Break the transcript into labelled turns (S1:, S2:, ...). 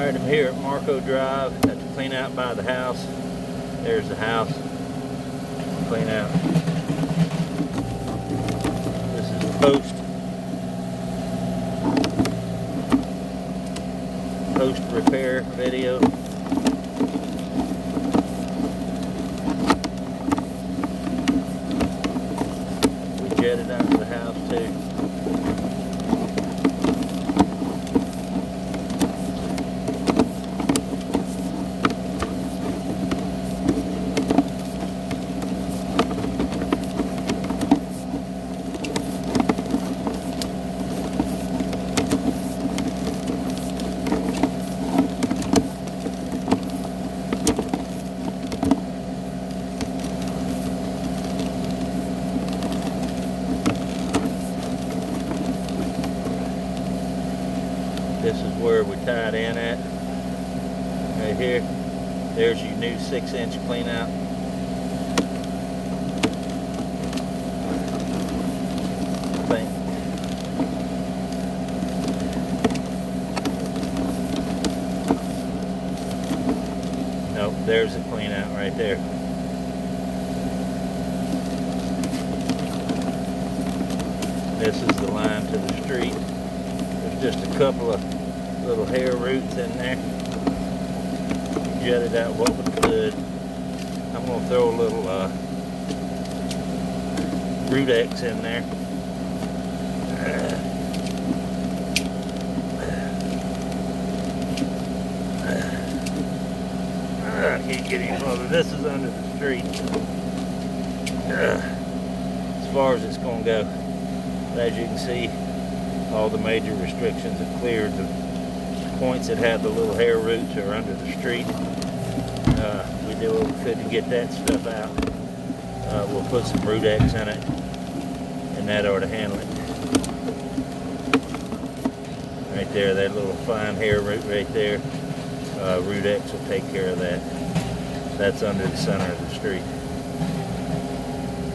S1: Alright, I'm here at Marco Drive at the clean out by the house. There's the house. Clean out. This is the post repair video. We jetted under the house too. This is where we tied in at, right here. There's your new 6-inch clean out. I think. Nope, there's the clean out right there. This is the line to the street. There's just a couple of little hair roots in there. Jetted out what we could. I'm going to throw a little Rudex in there. I can't get any further. This is under the street. As far as it's going to go. As you can see, all the major restrictions have cleared. The points that have the little hair roots are under the street. We did what we could to get that stuff out. We'll put some Rudex in it, and that ought to handle it. Right there, that little fine hair root right there. Rudex will take care of that. That's under the center of the street.